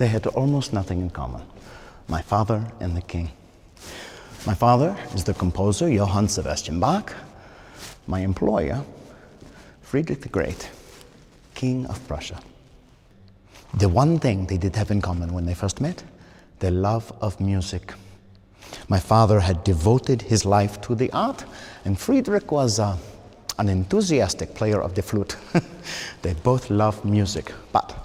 they had almost nothing in common. My father and the king. My father is the composer Johann Sebastian Bach. My employer, Frederick the Great, King of Prussia. The one thing they did have in common when they first met, their love of music. My father had devoted his life to the art, and Frederick was an enthusiastic player of the flute. They both loved music, but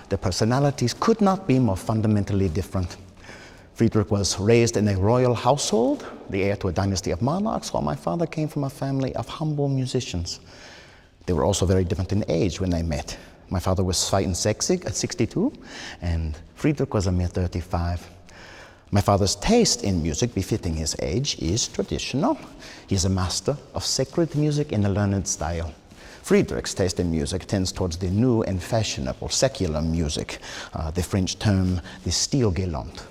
their personalities could not be more fundamentally different. Frederick was raised in a royal household, the heir to a dynasty of monarchs, while my father came from a family of humble musicians. They were also very different in age when they met. My father was 62 at 62, and Frederick was a mere 35. My father's taste in music, befitting his age, is traditional. He is a master of sacred music in a learned style. Frederick's taste in music tends towards the new and fashionable secular music, the French term, the style galant.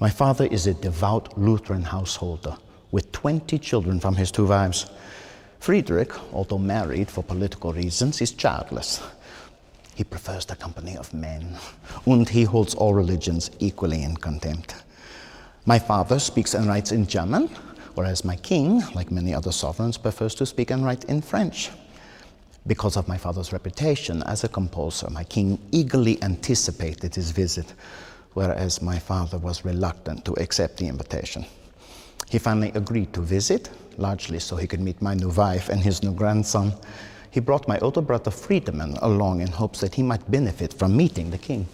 My father is a devout Lutheran householder with 20 children from his 2 wives. Frederick, although married for political reasons, is childless. He prefers the company of men, and he holds all religions equally in contempt. My father speaks and writes in German, whereas my king, like many other sovereigns, prefers to speak and write in French. Because of my father's reputation as a composer, my king eagerly anticipated his visit, whereas my father was reluctant to accept the invitation. He finally agreed to visit, largely so he could meet my new wife and his new grandson. He brought my older brother Friedemann along in hopes that he might benefit from meeting the king.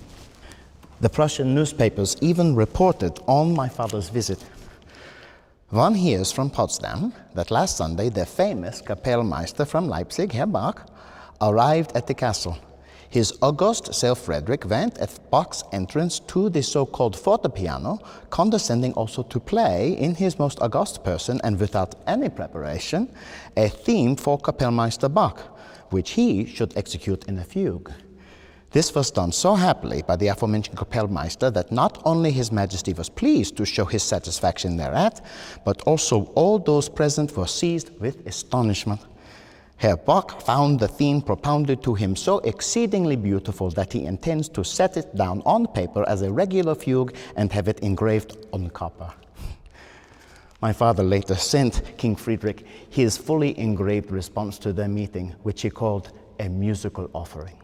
The Prussian newspapers even reported on my father's visit. One hears from Potsdam that last Sunday the famous Kapellmeister from Leipzig, Herr Bach, arrived at the castle. His august self Frederick went at Bach's entrance to the so-called fortepiano, condescending also to play in his most august person and without any preparation, a theme for Kapellmeister Bach, which he should execute in a fugue. This was done so happily by the aforementioned Kapellmeister that not only His Majesty was pleased to show his satisfaction thereat, but also all those present were seized with astonishment. Herr Bach found the theme propounded to him so exceedingly beautiful that he intends to set it down on paper as a regular fugue and have it engraved on copper. My father later sent King Frederick his fully engraved response to their meeting, which he called a musical offering.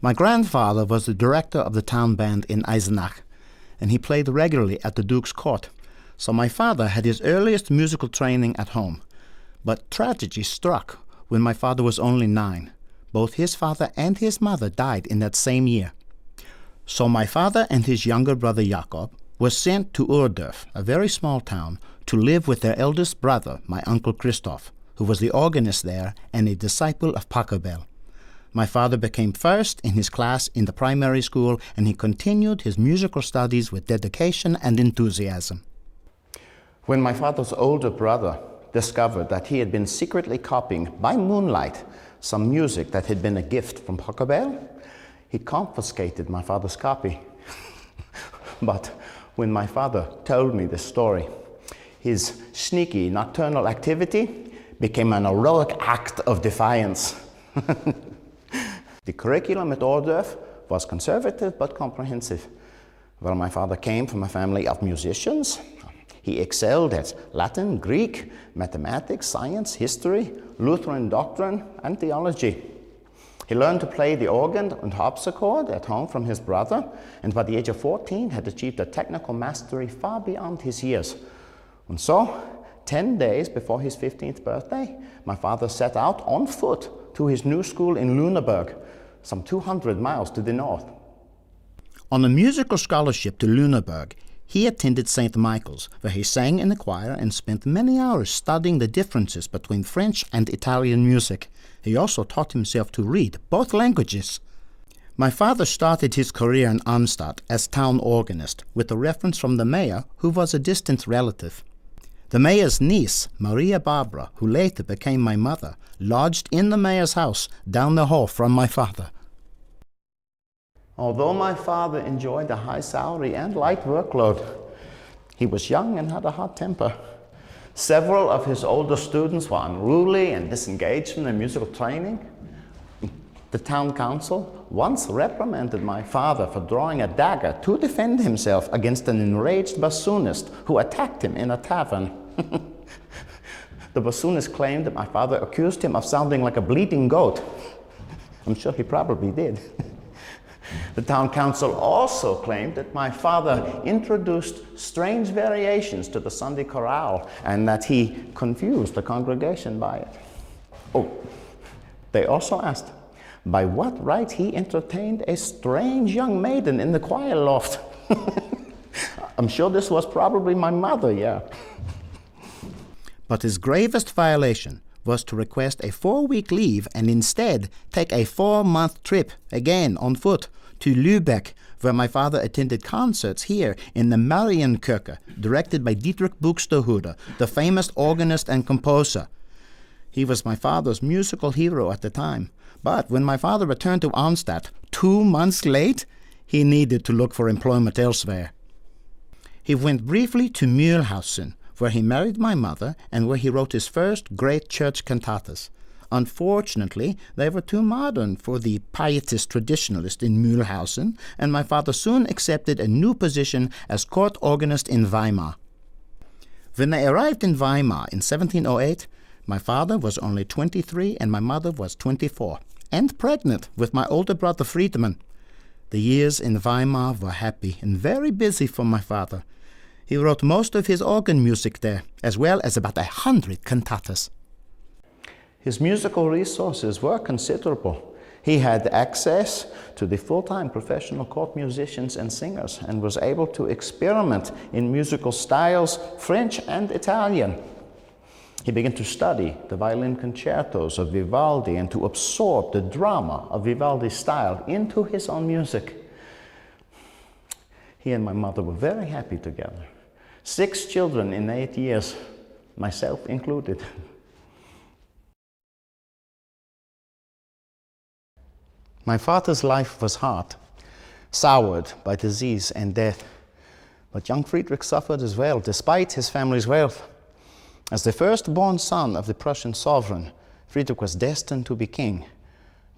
My grandfather was the director of the town band in Eisenach, and he played regularly at the Duke's court, so my father had his earliest musical training at home. But tragedy struck when my father was only 9. Both his father and his mother died in that same year. So my father and his younger brother Jakob were sent to Ohrdorf, a very small town, to live with their eldest brother, my uncle Christoph, who was the organist there and a disciple of Pachelbel. My father became first in his class in the primary school, and he continued his musical studies with dedication and enthusiasm. When my father's older brother discovered that he had been secretly copying, by moonlight, some music that had been a gift from Pachelbel, he confiscated my father's copy. But when my father told me this story, his sneaky nocturnal activity became an heroic act of defiance. The curriculum at Ohrdorf was conservative but comprehensive. Well, my father came from a family of musicians. He excelled at Latin, Greek, mathematics, science, history, Lutheran doctrine, and theology. He learned to play the organ and harpsichord at home from his brother, and by the age of 14 had achieved a technical mastery far beyond his years. And so, 10 days before his 15th birthday, my father set out on foot to his new school in Lüneburg, some 200 miles to the north. On a musical scholarship to Lüneburg, he attended St. Michael's, where he sang in the choir and spent many hours studying the differences between French and Italian music. He also taught himself to read both languages. My father started his career in Arnstadt as town organist, with a reference from the mayor, who was a distant relative. The mayor's niece, Maria Barbara, who later became my mother, lodged in the mayor's house down the hall from my father. Although my father enjoyed a high salary and light workload, he was young and had a hot temper. Several of his older students were unruly and disengaged from their musical training. The town council once reprimanded my father for drawing a dagger to defend himself against an enraged bassoonist who attacked him in a tavern. The bassoonist claimed that my father accused him of sounding like a bleating goat. I'm sure he probably did. The town council also claimed that my father introduced strange variations to the Sunday chorale and that he confused the congregation by it. Oh, they also asked by what right he entertained a strange young maiden in the choir loft. I'm sure this was probably my mother, yeah. But his gravest violation was to request a 4-week leave and instead take a 4-month trip, again on foot, to Lübeck, where my father attended concerts here in the Marienkirche, directed by Dietrich Buxtehude, the famous organist and composer. He was my father's musical hero at the time, but when my father returned to Arnstadt 2 months late, he needed to look for employment elsewhere. He went briefly to Mühlhausen, where he married my mother and where he wrote his first great church cantatas. Unfortunately, they were too modern for the pietist traditionalist in Mühlhausen, and my father soon accepted a new position as court organist in Weimar. When they arrived in Weimar in 1708, my father was only 23 and my mother was 24, and pregnant with my older brother Friedmann. The years in Weimar were happy and very busy for my father. He wrote most of his organ music there, as well as about 100 cantatas. His musical resources were considerable. He had access to the full-time professional court musicians and singers and was able to experiment in musical styles, French and Italian. He began to study the violin concertos of Vivaldi and to absorb the drama of Vivaldi's style into his own music. He and my mother were very happy together. 6 children in 8 years, myself included. My father's life was hard, soured by disease and death. But young Friedrich suffered as well, despite his family's wealth. As the firstborn son of the Prussian sovereign, Friedrich was destined to be king.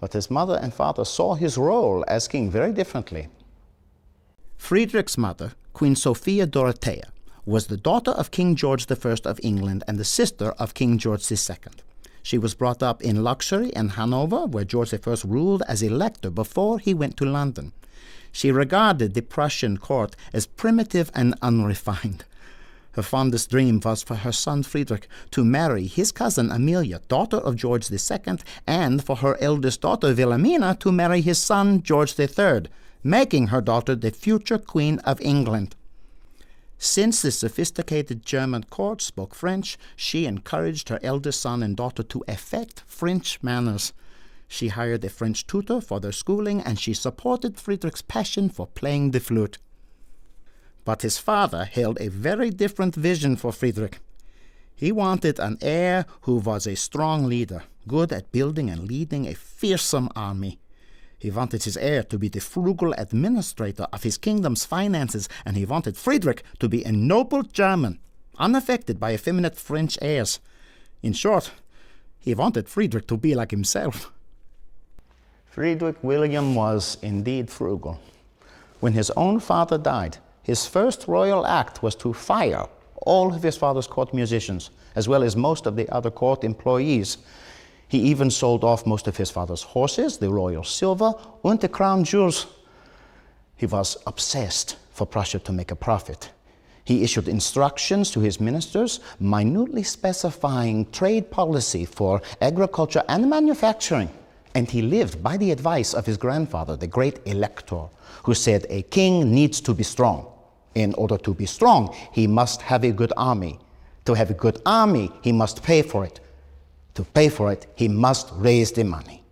But his mother and father saw his role as king very differently. Friedrich's mother, Queen Sophia Dorothea, was the daughter of King George I of England and the sister of King George II. She was brought up in luxury in Hanover, where George I ruled as elector before he went to London. She regarded the Prussian court as primitive and unrefined. Her fondest dream was for her son Friedrich to marry his cousin Amelia, daughter of George II, and for her eldest daughter Wilhelmina to marry his son George III, making her daughter the future Queen of England. Since the sophisticated German court spoke French, she encouraged her eldest son and daughter to affect French manners. She hired a French tutor for their schooling, and she supported Friedrich's passion for playing the flute. But his father held a very different vision for Friedrich. He wanted an heir who was a strong leader, good at building and leading a fearsome army. He wanted his heir to be the frugal administrator of his kingdom's finances, and he wanted Friedrich to be a noble German, unaffected by effeminate French heirs. In short, he wanted Friedrich to be like himself. Friedrich William was indeed frugal. When his own father died, his first royal act was to fire all of his father's court musicians, as well as most of the other court employees. He even sold off most of his father's horses, the royal silver, and the crown jewels. He was obsessed for Prussia to make a profit. He issued instructions to his ministers, minutely specifying trade policy for agriculture and manufacturing. And he lived by the advice of his grandfather, the great Elector, who said a king needs to be strong. In order to be strong, he must have a good army. To have a good army, he must pay for it. To pay for it, he must raise the money.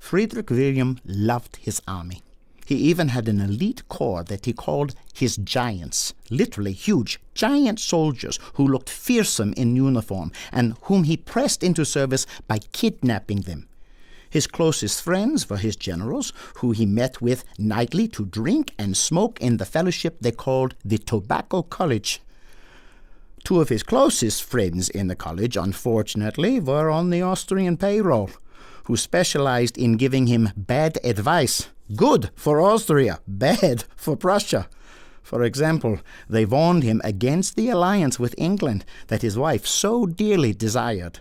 Friedrich William loved his army. He even had an elite corps that he called his giants, literally huge, giant soldiers who looked fearsome in uniform and whom he pressed into service by kidnapping them. His closest friends were his generals, who he met with nightly to drink and smoke in the fellowship they called the Tobacco College. Two of his closest friends in the college, unfortunately, were on the Austrian payroll, who specialized in giving him bad advice. Good for Austria, bad for Prussia. For example, they warned him against the alliance with England that his wife so dearly desired.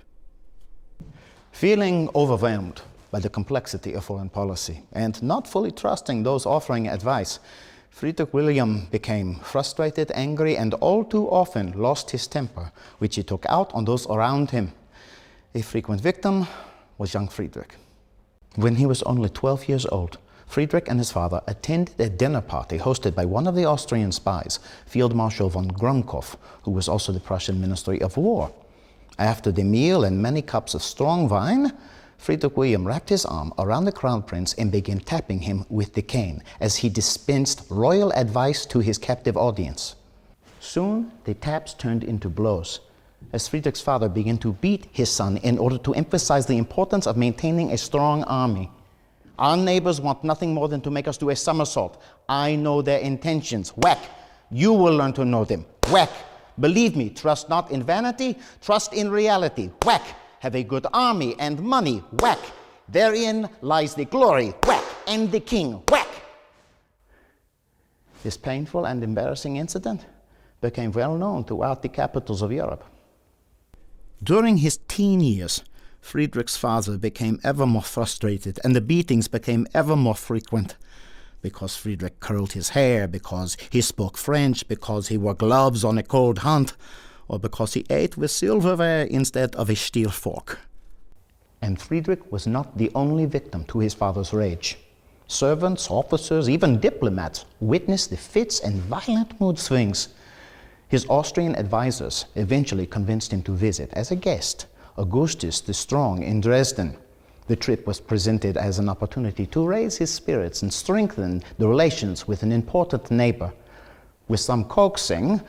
Feeling overwhelmed by the complexity of foreign policy and not fully trusting those offering advice, Friedrich William became frustrated, angry, and all too often lost his temper, which he took out on those around him. A frequent victim was young Friedrich. When he was only 12 years old, Friedrich and his father attended a dinner party hosted by one of the Austrian spies, Field Marshal von Grunkhoff, who was also the Prussian Ministry of War. After the meal and many cups of strong wine, Friedrich William wrapped his arm around the crown prince and began tapping him with the cane as he dispensed royal advice to his captive audience. Soon, the taps turned into blows, as Friedrich's father began to beat his son in order to emphasize the importance of maintaining a strong army. Our neighbors want nothing more than to make us do a somersault. I know their intentions. Whack! You will learn to know them. Whack! Believe me, trust not in vanity, trust in reality. Whack! Have a good army and money. Whack! Therein lies the glory. Whack! And the king. Whack! This painful and embarrassing incident became well known throughout the capitals of Europe. During his teen years, Friedrich's father became ever more frustrated, and the beatings became ever more frequent. Because Friedrich curled his hair, because he spoke French, because he wore gloves on a cold hunt, or because he ate with silverware instead of a steel fork. And Friedrich was not the only victim to his father's rage. Servants, officers, even diplomats witnessed the fits and violent mood swings. His Austrian advisors eventually convinced him to visit as a guest Augustus the Strong in Dresden. The trip was presented as an opportunity to raise his spirits and strengthen the relations with an important neighbor. With some coaxing,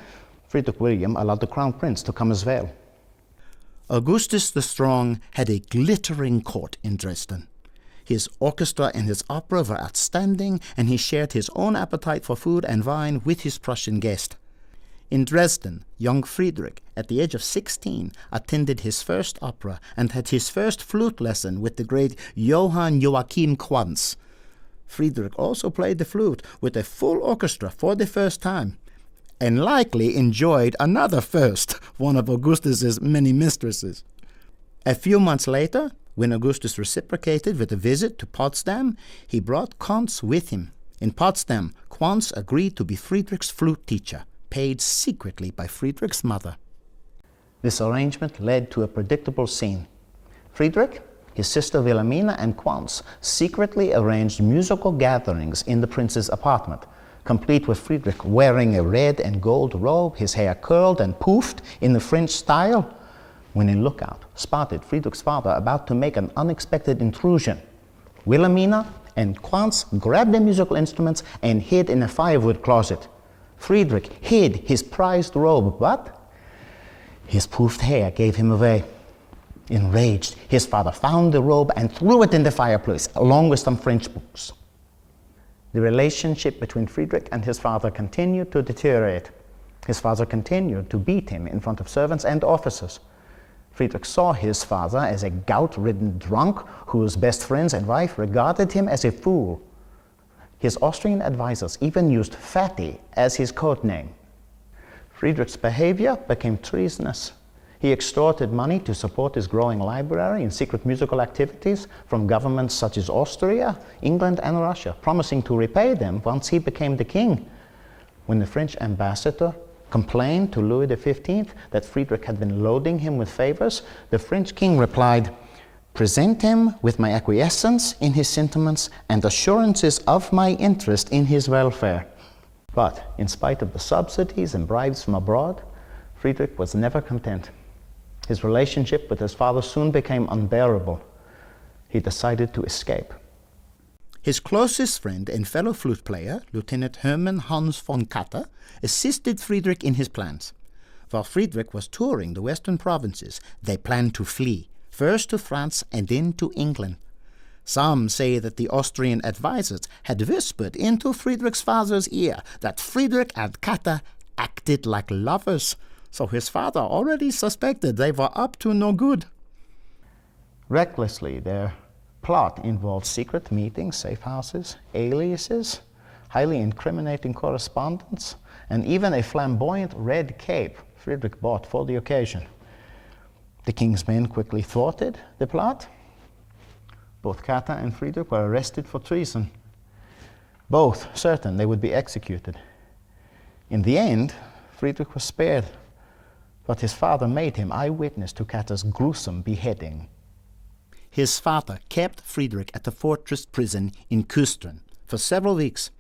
Friedrich William allowed the crown prince to come as well. Augustus the Strong had a glittering court in Dresden. His orchestra and his opera were outstanding, and he shared his own appetite for food and wine with his Prussian guest. In Dresden, young Friedrich, at the age of 16, attended his first opera and had his first flute lesson with the great Johann Joachim Quanz. Friedrich also played the flute with a full orchestra for the first time, and likely enjoyed another first, one of Augustus's many mistresses. A few months later, when Augustus reciprocated with a visit to Potsdam, he brought Quantz with him. In Potsdam, Quantz agreed to be Friedrich's flute teacher, paid secretly by Friedrich's mother. This arrangement led to a predictable scene. Friedrich, his sister Wilhelmina, and Quantz secretly arranged musical gatherings in the prince's apartment, complete with Friedrich wearing a red and gold robe, his hair curled and poofed in the French style, when a lookout spotted Friedrich's father about to make an unexpected intrusion. Wilhelmina and Quantz grabbed the musical instruments and hid in a firewood closet. Friedrich hid his prized robe, but his poofed hair gave him away. Enraged, his father found the robe and threw it in the fireplace, along with some French books. The relationship between Friedrich and his father continued to deteriorate. His father continued to beat him in front of servants and officers. Friedrich saw his father as a gout-ridden drunk whose best friends and wife regarded him as a fool. His Austrian advisors even used Fatty as his code name. Friedrich's behavior became treasonous. He extorted money to support his growing library and secret musical activities from governments such as Austria, England, and Russia, promising to repay them once he became the king. When the French ambassador complained to Louis XV that Friedrich had been loading him with favors, the French king replied, "Present him with my acquiescence in his sentiments and assurances of my interest in his welfare." But in spite of the subsidies and bribes from abroad, Friedrich was never content. His relationship with his father soon became unbearable. He decided to escape. His closest friend and fellow flute player, Lieutenant Hermann Hans von Katte, assisted Friedrich in his plans. While Friedrich was touring the western provinces, they planned to flee, first to France and then to England. Some say that the Austrian advisers had whispered into Friedrich's father's ear that Friedrich and Katte acted like lovers, so his father already suspected they were up to no good. Recklessly, their plot involved secret meetings, safe houses, aliases, highly incriminating correspondence, and even a flamboyant red cape Friedrich bought for the occasion. The king's men quickly thwarted the plot. Both Katte and Friedrich were arrested for treason, both certain they would be executed. In the end, Friedrich was spared, but his father made him eyewitness to Katte's gruesome beheading. His father kept Friedrich at the fortress prison in Cöthen for several weeks,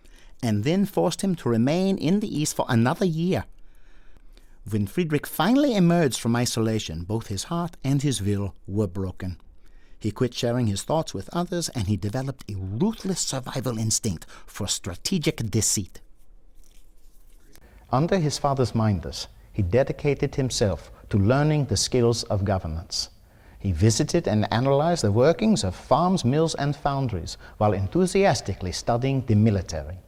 and then forced him to remain in the East for another year. When Friedrich finally emerged from isolation, both his heart and his will were broken. He quit sharing his thoughts with others, and he developed a ruthless survival instinct for strategic deceit. Under his father's minders, he dedicated himself to learning the skills of governance. He visited and analyzed the workings of farms, mills, and foundries, while enthusiastically studying the military.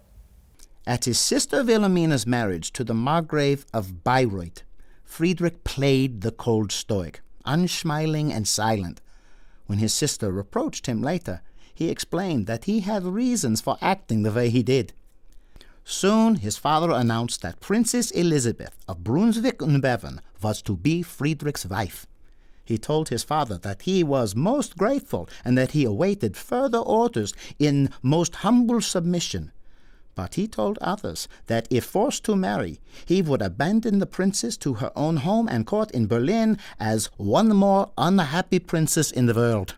At his sister Wilhelmina's marriage to the Margrave of Bayreuth, Friedrich played the cold stoic, unsmiling and silent. When his sister reproached him later, he explained that he had reasons for acting the way he did. Soon his father announced that Princess Elizabeth of Brunswick-und-Bevern was to be Friedrich's wife. He told his father that he was most grateful and that he awaited further orders in most humble submission. But he told others that if forced to marry, he would abandon the princess to her own home and court in Berlin as one more unhappy princess in the world.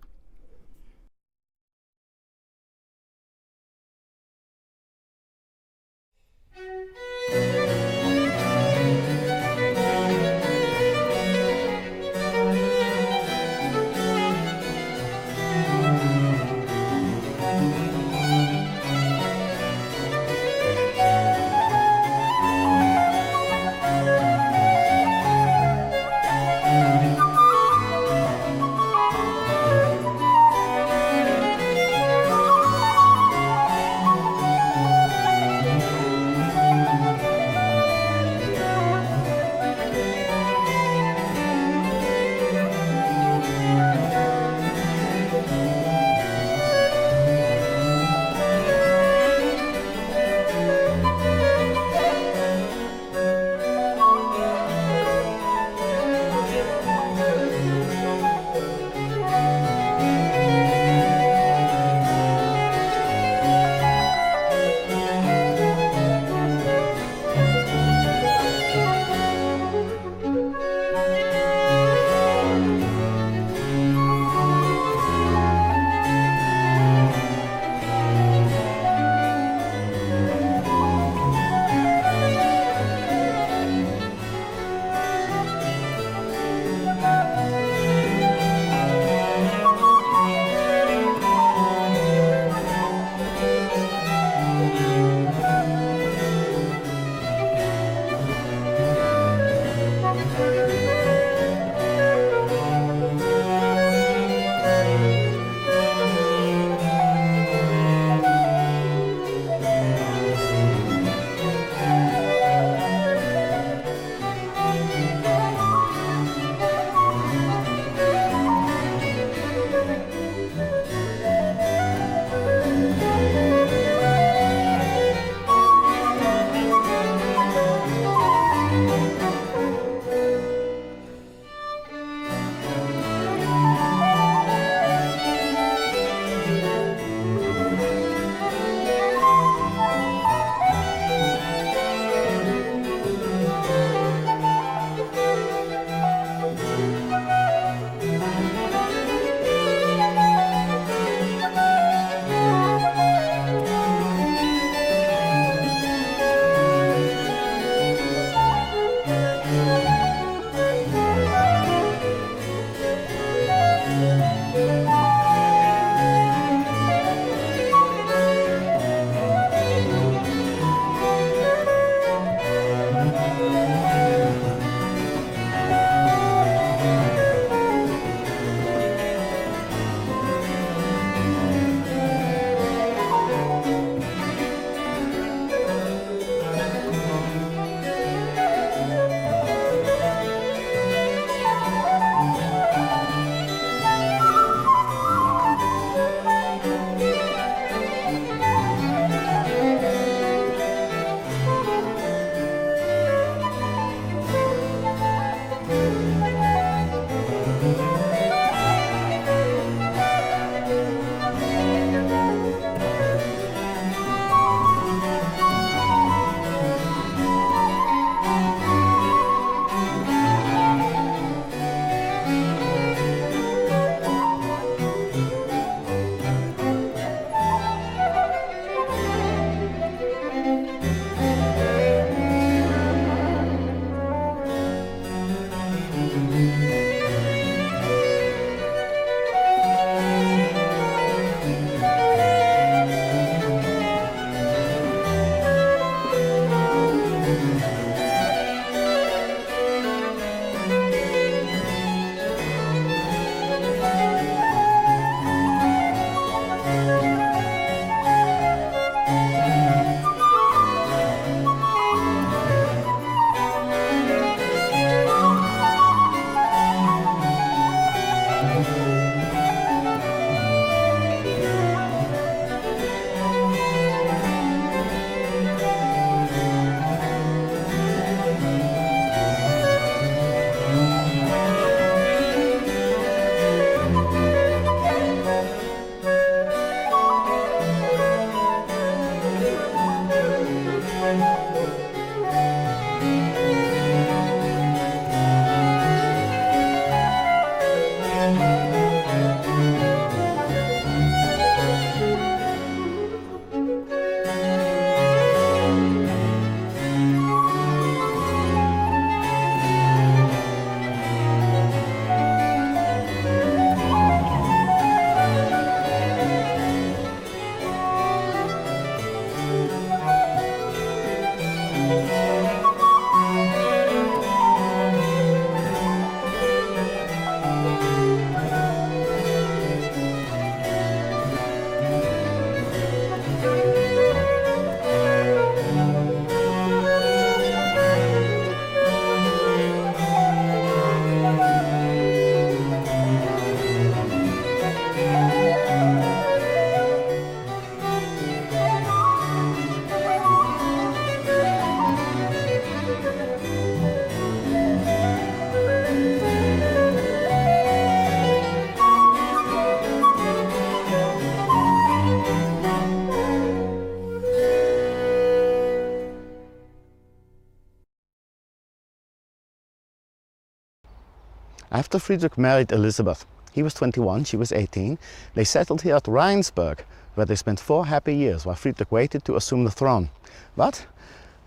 After Friedrich married Elizabeth, he was 21, she was 18, they settled here at Rheinsberg, where they spent 4 happy years while Friedrich waited to assume the throne. But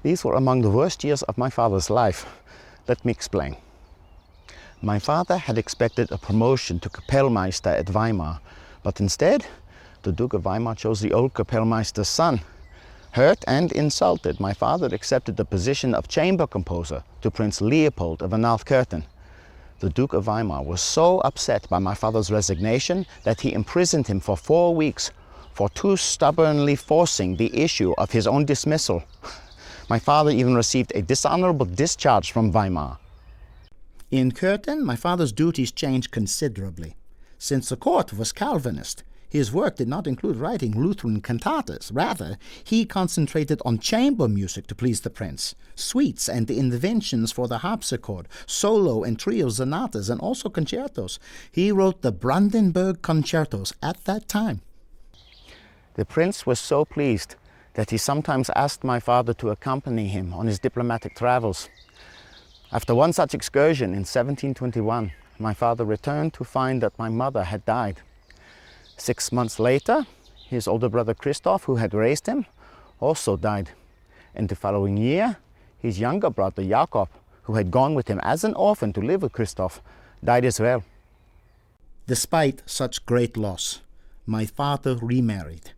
these were among the worst years of my father's life. Let me explain. My father had expected a promotion to Kapellmeister at Weimar, but instead, the Duke of Weimar chose the old Kapellmeister's son. Hurt and insulted, my father accepted the position of chamber composer to Prince Leopold of Cöthen. The Duke of Weimar was so upset by my father's resignation that he imprisoned him for 4 weeks for too stubbornly forcing the issue of his own dismissal. My father even received a dishonorable discharge from Weimar. In Cöthen, my father's duties changed considerably. Since the court was Calvinist, his work did not include writing Lutheran cantatas. Rather, he concentrated on chamber music to please the prince, suites and inventions for the harpsichord, solo and trio sonatas, and also concertos. He wrote the Brandenburg concertos at that time. The prince was so pleased that he sometimes asked my father to accompany him on his diplomatic travels. After one such excursion in 1721, my father returned to find that my mother had died. 6 months later, his older brother Christoph, who had raised him, also died. And the following year, his younger brother Jakob, who had gone with him as an orphan to live with Christoph, died as well. Despite such great loss, my father remarried.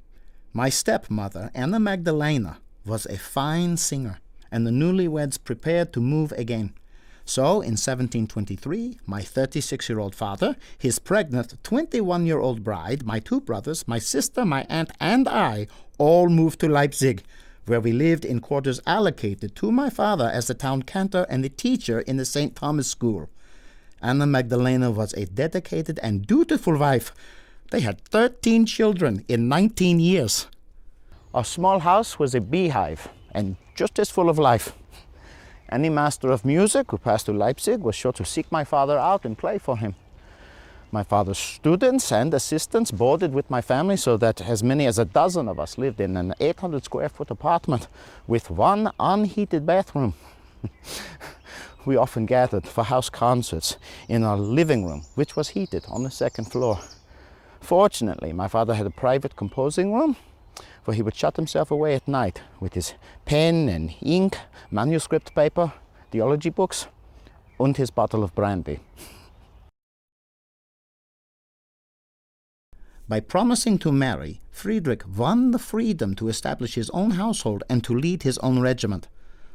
My stepmother, Anna Magdalena, was a fine singer, and the newlyweds prepared to move again. So, in 1723, my 36-year-old father, his pregnant 21-year-old bride, my 2 brothers, my sister, my aunt, and I all moved to Leipzig, where we lived in quarters allocated to my father as the town cantor and the teacher in the St. Thomas School. Anna Magdalena was a dedicated and dutiful wife. They had 13 children in 19 years. Our small house was a beehive and just as full of life. Any master of music who passed to Leipzig was sure to seek my father out and play for him. My father's students and assistants boarded with my family so that as many as a dozen of us lived in an 800 square foot apartment with 1 unheated bathroom. We often gathered for house concerts in our living room, which was heated on the 2nd floor. Fortunately, my father had a private composing room where he would shut himself away at night with his pen and ink, manuscript paper, theology books, and his bottle of brandy. By promising to marry, Friedrich won the freedom to establish his own household and to lead his own regiment.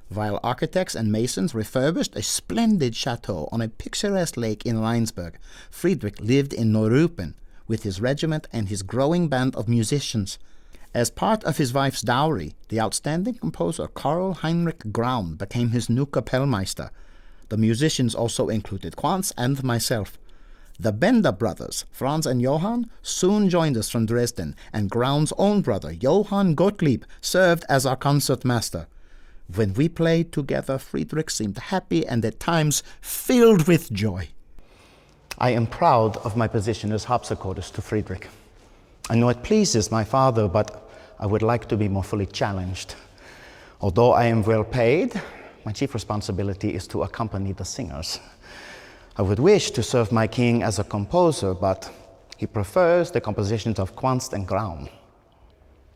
While architects and masons refurbished a splendid chateau on a picturesque lake in Rheinsberg, Friedrich lived in Neuruppin with his regiment and his growing band of musicians. As part of his wife's dowry, the outstanding composer Karl Heinrich Graun became his new Kapellmeister. The musicians also included Quantz and myself. The Bender brothers, Franz and Johann, soon joined us from Dresden, and Graun's own brother, Johann Gottlieb, served as our concertmaster. When we played together, Friedrich seemed happy and at times filled with joy. I am proud of my position as harpsichordist to Friedrich. I know it pleases my father, but I would like to be more fully challenged. Although I am well paid, my chief responsibility is to accompany the singers. I would wish to serve my king as a composer, but he prefers the compositions of Quantz and Graun.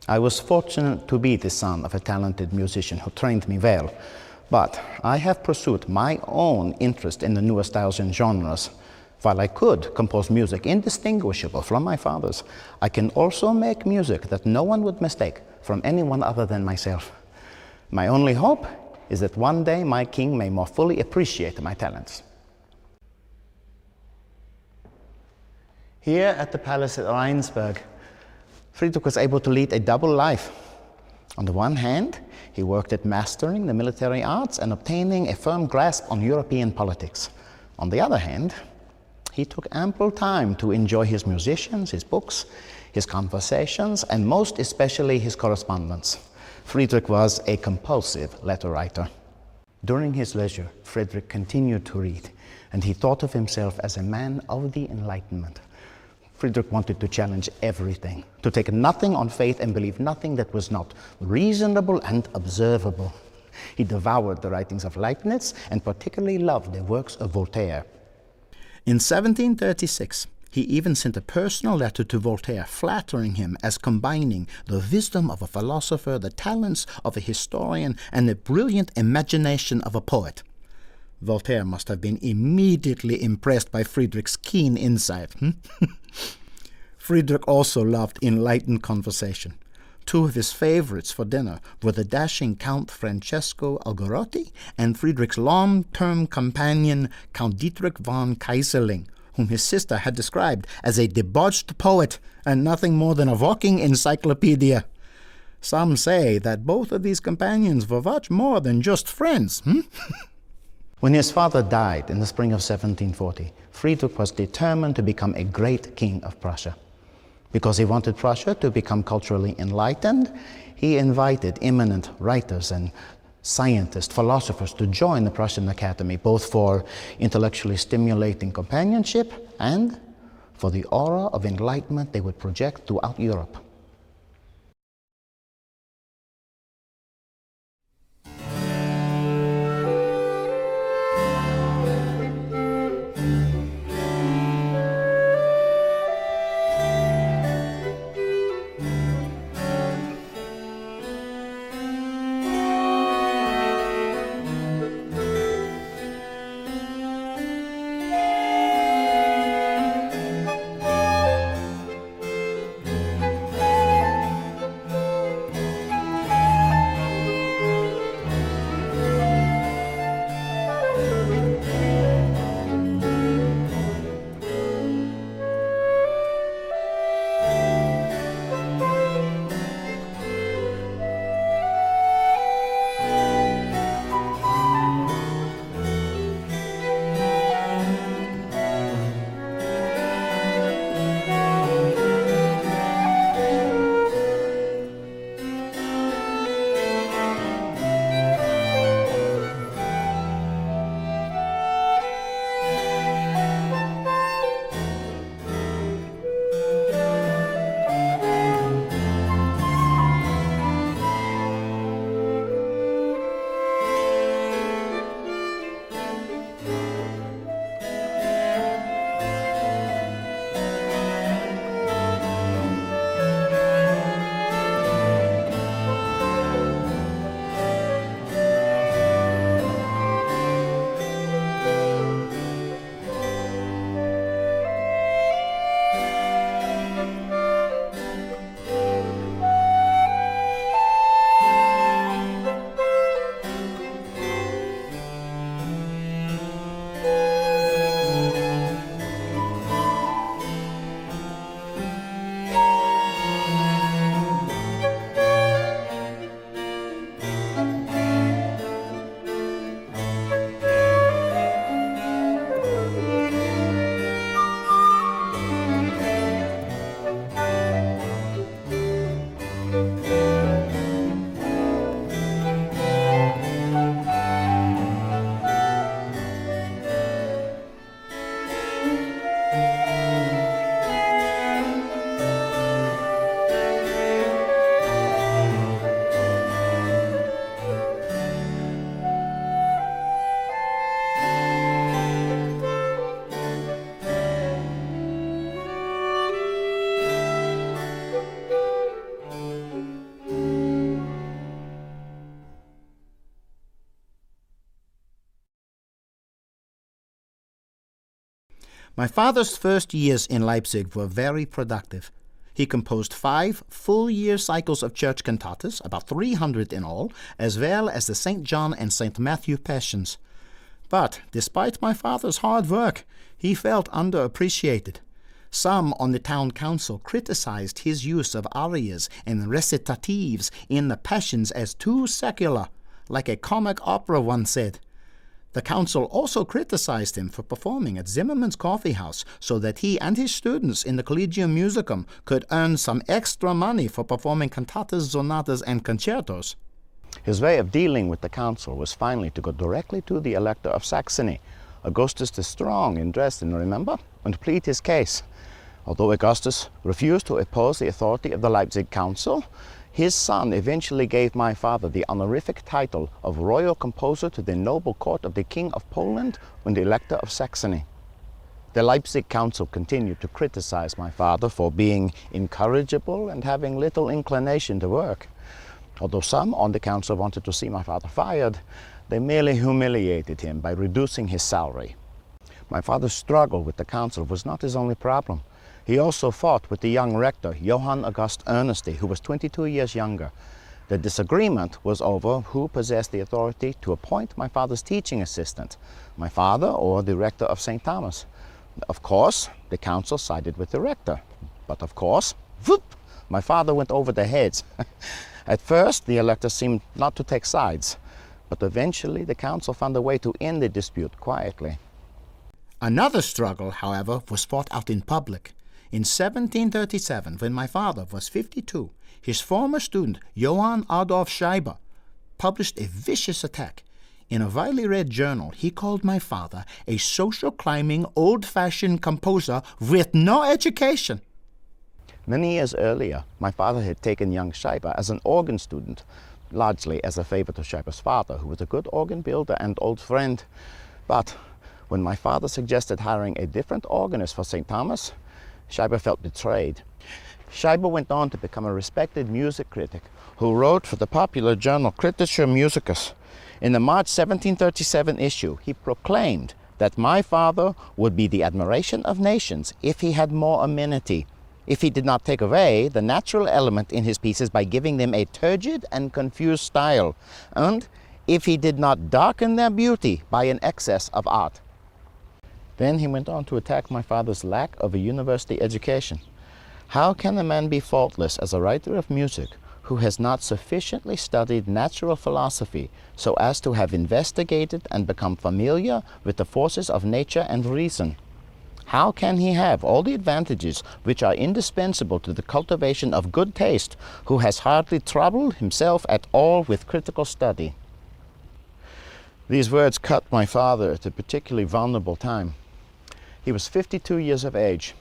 I was fortunate to be the son of a talented musician who trained me well, but I have pursued my own interest in the newer styles and genres. While I could compose music indistinguishable from my father's, I can also make music that no one would mistake from anyone other than myself. My only hope is that one day my king may more fully appreciate my talents. Here at the palace at Rheinsberg, Friedrich was able to lead a double life. On the one hand, he worked at mastering the military arts and obtaining a firm grasp on European politics. On the other hand, he took ample time to enjoy his musicians, his books, his conversations, and most especially his correspondence. Friedrich was a compulsive letter writer. During his leisure, Friedrich continued to read, and he thought of himself as a man of the Enlightenment. Friedrich wanted to challenge everything, to take nothing on faith and believe nothing that was not reasonable and observable. He devoured the writings of Leibniz and particularly loved the works of Voltaire. In 1736, he even sent a personal letter to Voltaire flattering him as combining the wisdom of a philosopher, the talents of a historian, and the brilliant imagination of a poet. Voltaire must have been immediately impressed by Friedrich's keen insight. Friedrich also loved enlightened conversation. Two of his favorites for dinner were the dashing Count Francesco Algarotti and Friedrich's long-term companion Count Dietrich von Keyserling, whom his sister had described as a debauched poet and nothing more than a walking encyclopedia. Some say that both of these companions were much more than just friends. When his father died in the spring of 1740, Friedrich was determined to become a great king of Prussia. Because he wanted Prussia to become culturally enlightened, he invited eminent writers and scientists, philosophers to join the Prussian Academy, both for intellectually stimulating companionship and for the aura of enlightenment they would project throughout Europe. My father's first years in Leipzig were very productive. He composed 5 full-year cycles of church cantatas, about 300 in all, as well as the St. John and St. Matthew Passions. But, despite my father's hard work, he felt underappreciated. Some on the town council criticized his use of arias and recitatives in the Passions as too secular, like a comic opera, one said. The council also criticized him for performing at Zimmermann's Coffee House so that he and his students in the Collegium Musicum could earn some extra money for performing cantatas, sonatas, and concertos. His way of dealing with the council was finally to go directly to the Elector of Saxony, Augustus the Strong in Dresden, remember, and plead his case. Although Augustus refused to oppose the authority of the Leipzig Council, his son eventually gave my father the honorific title of royal composer to the noble court of the King of Poland and the Elector of Saxony. The Leipzig Council continued to criticize my father for being incorrigible and having little inclination to work. Although some on the council wanted to see my father fired, they merely humiliated him by reducing his salary. My father's struggle with the council was not his only problem. He also fought with the young rector, Johann August Ernesty, who was 22 years younger. The disagreement was over who possessed the authority to appoint my father's teaching assistant, my father or the rector of St. Thomas. Of course, the council sided with the rector. But of course, whoop, my father went over their heads. At first, the electors seemed not to take sides, but eventually the council found a way to end the dispute quietly. Another struggle, however, was fought out in public. In 1737, when my father was 52, his former student, Johann Adolf Scheiber, published a vicious attack. In a widely read journal, he called my father a social-climbing, old-fashioned composer with no education. Many years earlier, my father had taken young Scheiber as an organ student, largely as a favor to Scheiber's father, who was a good organ builder and old friend. But when my father suggested hiring a different organist for St. Thomas, Scheiber felt betrayed. Scheiber went on to become a respected music critic who wrote for the popular journal Kritischer Musicus. In the March 1737 issue, he proclaimed that my father would be the admiration of nations if he had more amenity, if he did not take away the natural element in his pieces by giving them a turgid and confused style, and if he did not darken their beauty by an excess of art. Then he went on to attack my father's lack of a university education. How can a man be faultless as a writer of music who has not sufficiently studied natural philosophy so as to have investigated and become familiar with the forces of nature and reason? How can he have all the advantages which are indispensable to the cultivation of good taste who has hardly troubled himself at all with critical study? These words cut my father at a particularly vulnerable time. He was 52 years of age.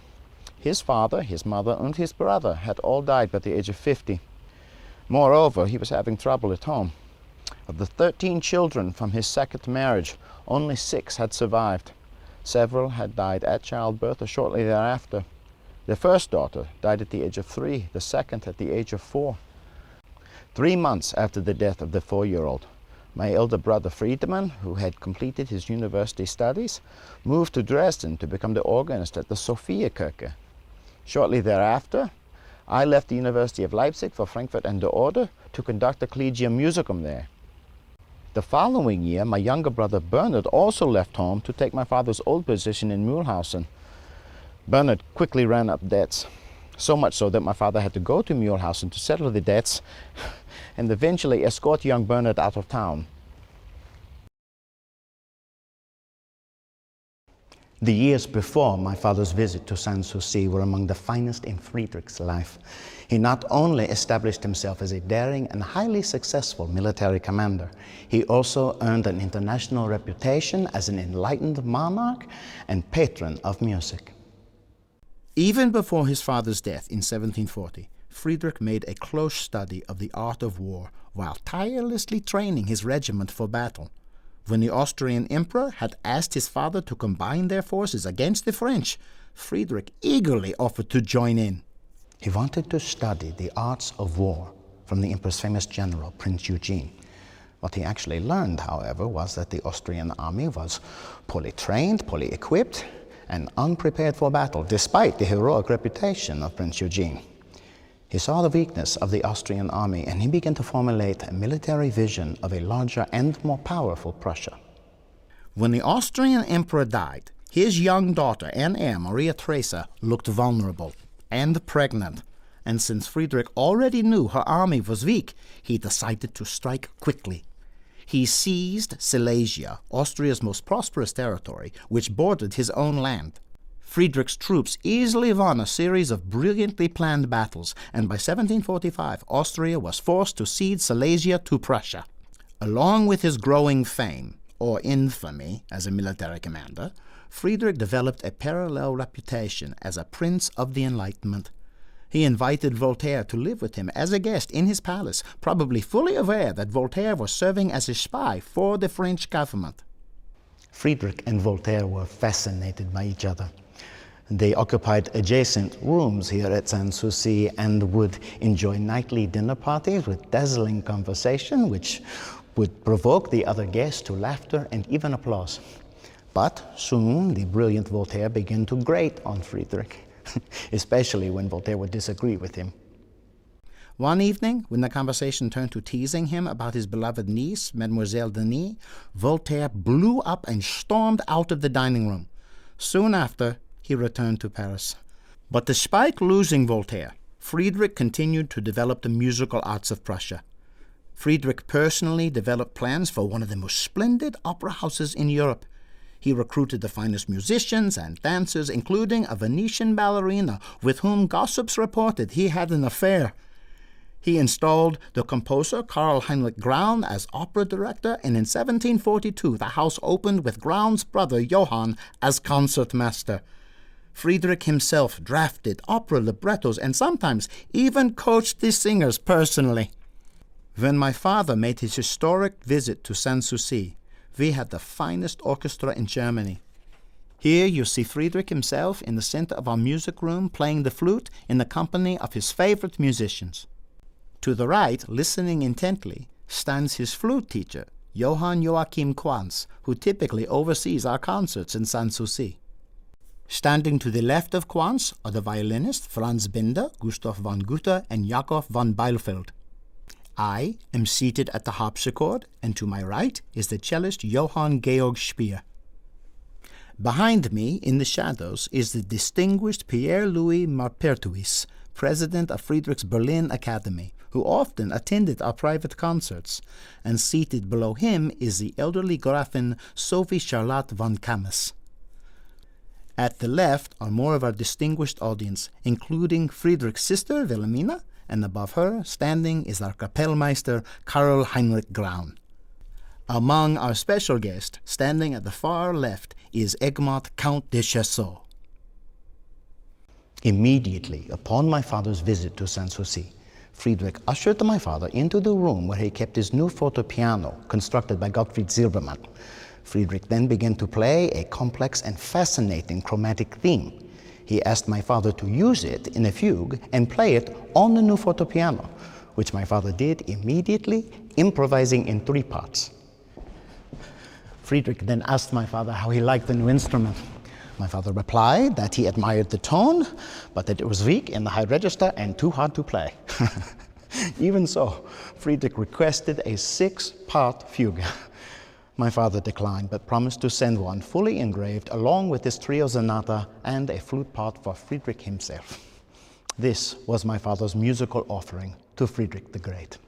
His father, his mother, and his brother had all died by the age of 50. Moreover, he was having trouble at home. Of the 13 children from his second marriage, only 6 had survived. Several had died at childbirth or shortly thereafter. The first daughter died at the age of 3, the second at the age of 4. 3 months after the death of the 4-year-old, my elder brother Friedemann, who had completed his university studies, moved to Dresden to become the organist at the Sophia Kirche. Shortly thereafter, I left the University of Leipzig for Frankfurt and the Oder to conduct the Collegium Musicum there. The following year, my younger brother Bernhard also left home to take my father's old position in Mühlhausen. Bernhard quickly ran up debts, so much so that my father had to go to Mühlhausen to settle the debts and eventually escort young Bernhard out of town. The years before my father's visit to Sanssouci were among the finest in Friedrich's life. He not only established himself as a daring and highly successful military commander, he also earned an international reputation as an enlightened monarch and patron of music. Even before his father's death in 1740, Friedrich made a close study of the art of war while tirelessly training his regiment for battle. When the Austrian emperor had asked his father to combine their forces against the French, Friedrich eagerly offered to join in. He wanted to study the arts of war from the emperor's famous general, Prince Eugene. What he actually learned, however, was that the Austrian army was poorly trained, poorly equipped, and unprepared for battle, despite the heroic reputation of Prince Eugene. He saw the weakness of the Austrian army, and he began to formulate a military vision of a larger and more powerful Prussia. When the Austrian emperor died, his young daughter and heir, Maria Theresa, looked vulnerable and pregnant, and since Friedrich already knew her army was weak, he decided to strike quickly. He seized Silesia, Austria's most prosperous territory, which bordered his own land. Friedrich's troops easily won a series of brilliantly planned battles, and by 1745 Austria was forced to cede Silesia to Prussia. Along with his growing fame, or infamy, as a military commander, Friedrich developed a parallel reputation as a prince of the Enlightenment. He invited Voltaire to live with him as a guest in his palace, probably fully aware that Voltaire was serving as a spy for the French government. Friedrich and Voltaire were fascinated by each other. They occupied adjacent rooms here at Sanssouci and would enjoy nightly dinner parties with dazzling conversation, which would provoke the other guests to laughter and even applause. But soon the brilliant Voltaire began to grate on Frederick, especially when Voltaire would disagree with him. One evening, when the conversation turned to teasing him about his beloved niece, Mademoiselle Denis, Voltaire blew up and stormed out of the dining room. Soon after, he returned to Paris. But despite losing Voltaire, Frederick continued to develop the musical arts of Prussia. Frederick personally developed plans for one of the most splendid opera houses in Europe. He recruited the finest musicians and dancers, including a Venetian ballerina with whom gossips reported he had an affair. He installed the composer Heinrich Graun as opera director, and in 1742 the house opened with Graun's brother Johann as concertmaster. Frederick himself drafted opera librettos and sometimes even coached the singers personally. When my father made his historic visit to Sanssouci, we had the finest orchestra in Germany. Here you see Frederick himself in the center of our music room playing the flute in the company of his favorite musicians. To the right, listening intently, stands his flute teacher, Johann Joachim Quantz, who typically oversees our concerts in Sanssouci. Standing to the left of Quantz are the violinists Franz Binder, Gustav von Gutter, and Jakob von Beilfeld. I am seated at the harpsichord, and to my right is the cellist Johann Georg Speer. Behind me, in the shadows, is the distinguished Pierre-Louis Maupertuis, president of Friedrich's Berlin Academy, who often attended our private concerts, and seated below him is the elderly Gräfin Sophie Charlotte von Kammes. At the left are more of our distinguished audience, including Friedrich's sister Wilhelmina, and above her, standing, is our Kapellmeister Karl Heinrich Graun. Among our special guests, standing at the far left, is Egmont, Count de Chasseau. Immediately upon my father's visit to Sanssouci, Frederick ushered my father into the room where he kept his new fortepiano, constructed by Gottfried Silbermann. Frederick then began to play a complex and fascinating chromatic theme. He asked my father to use it in a fugue and play it on the new fortepiano, which my father did immediately, improvising in 3 parts. Frederick then asked my father how he liked the new instrument. My father replied that he admired the tone, but that it was weak in the high register and too hard to play. Even so, Frederick requested a 6-part fugue. My father declined, but promised to send one fully engraved along with his trio sonata and a flute part for Frederick himself. This was my father's musical offering to Frederick the Great.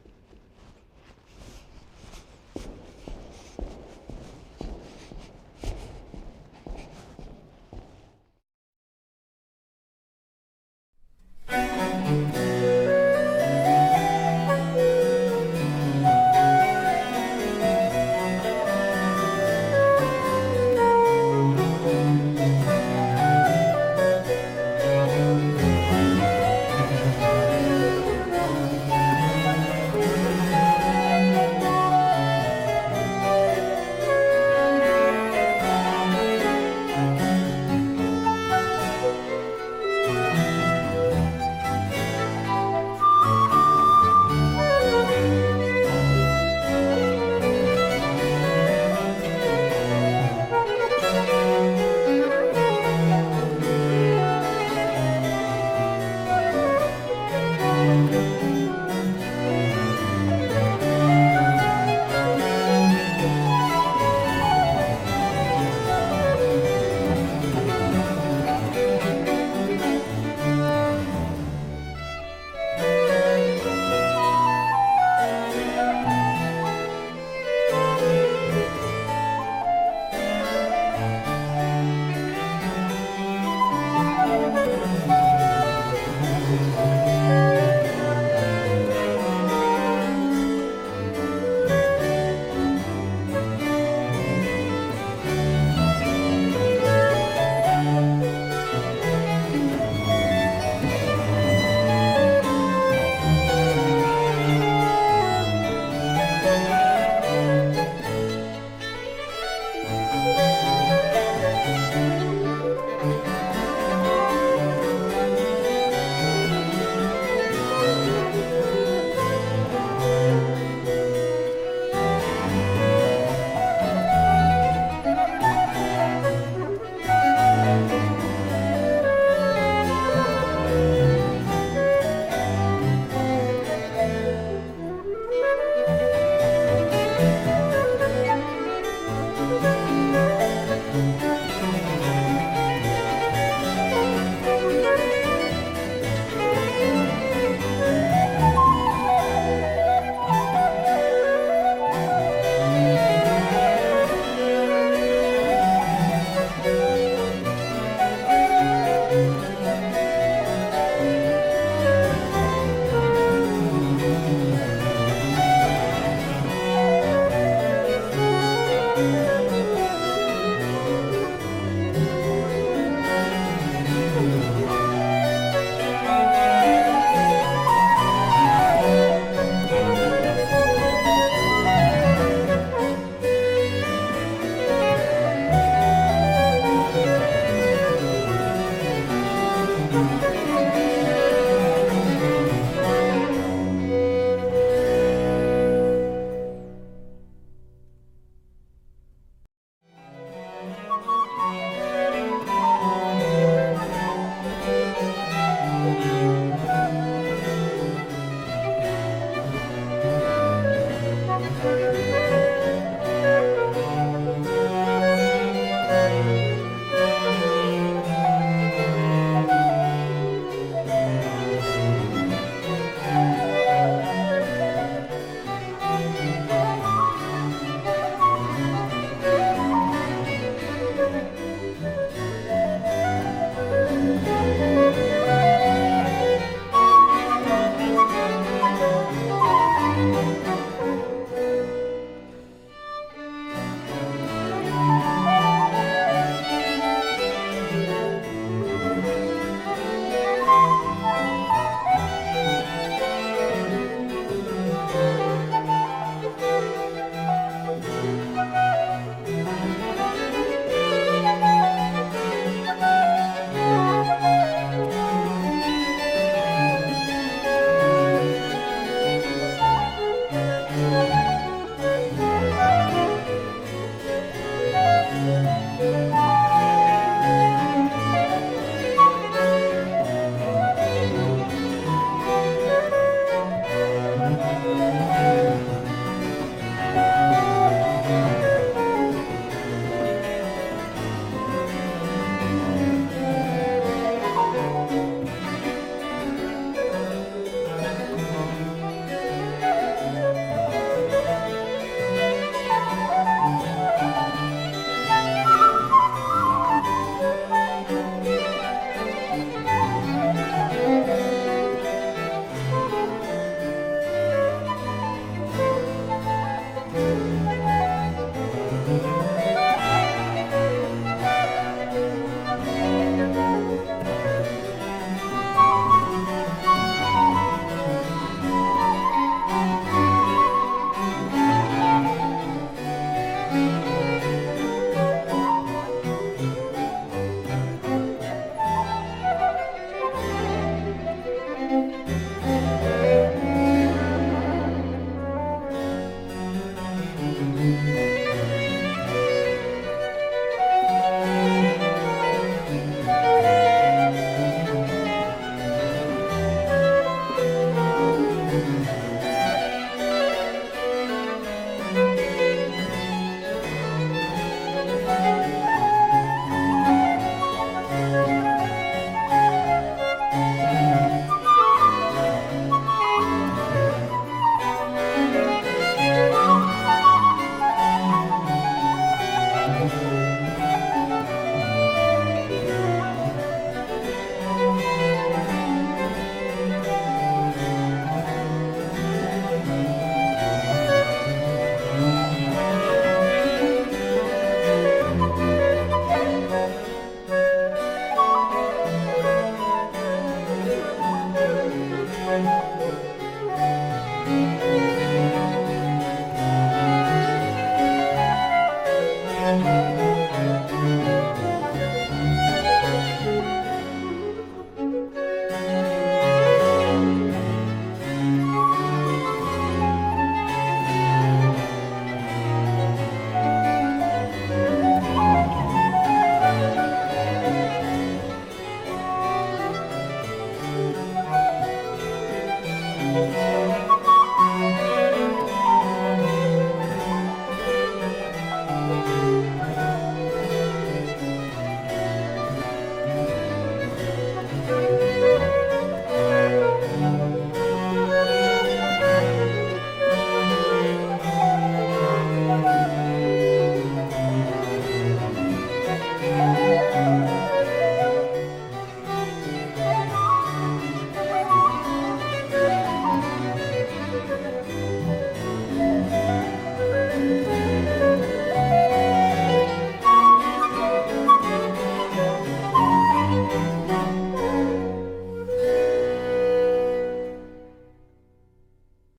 you.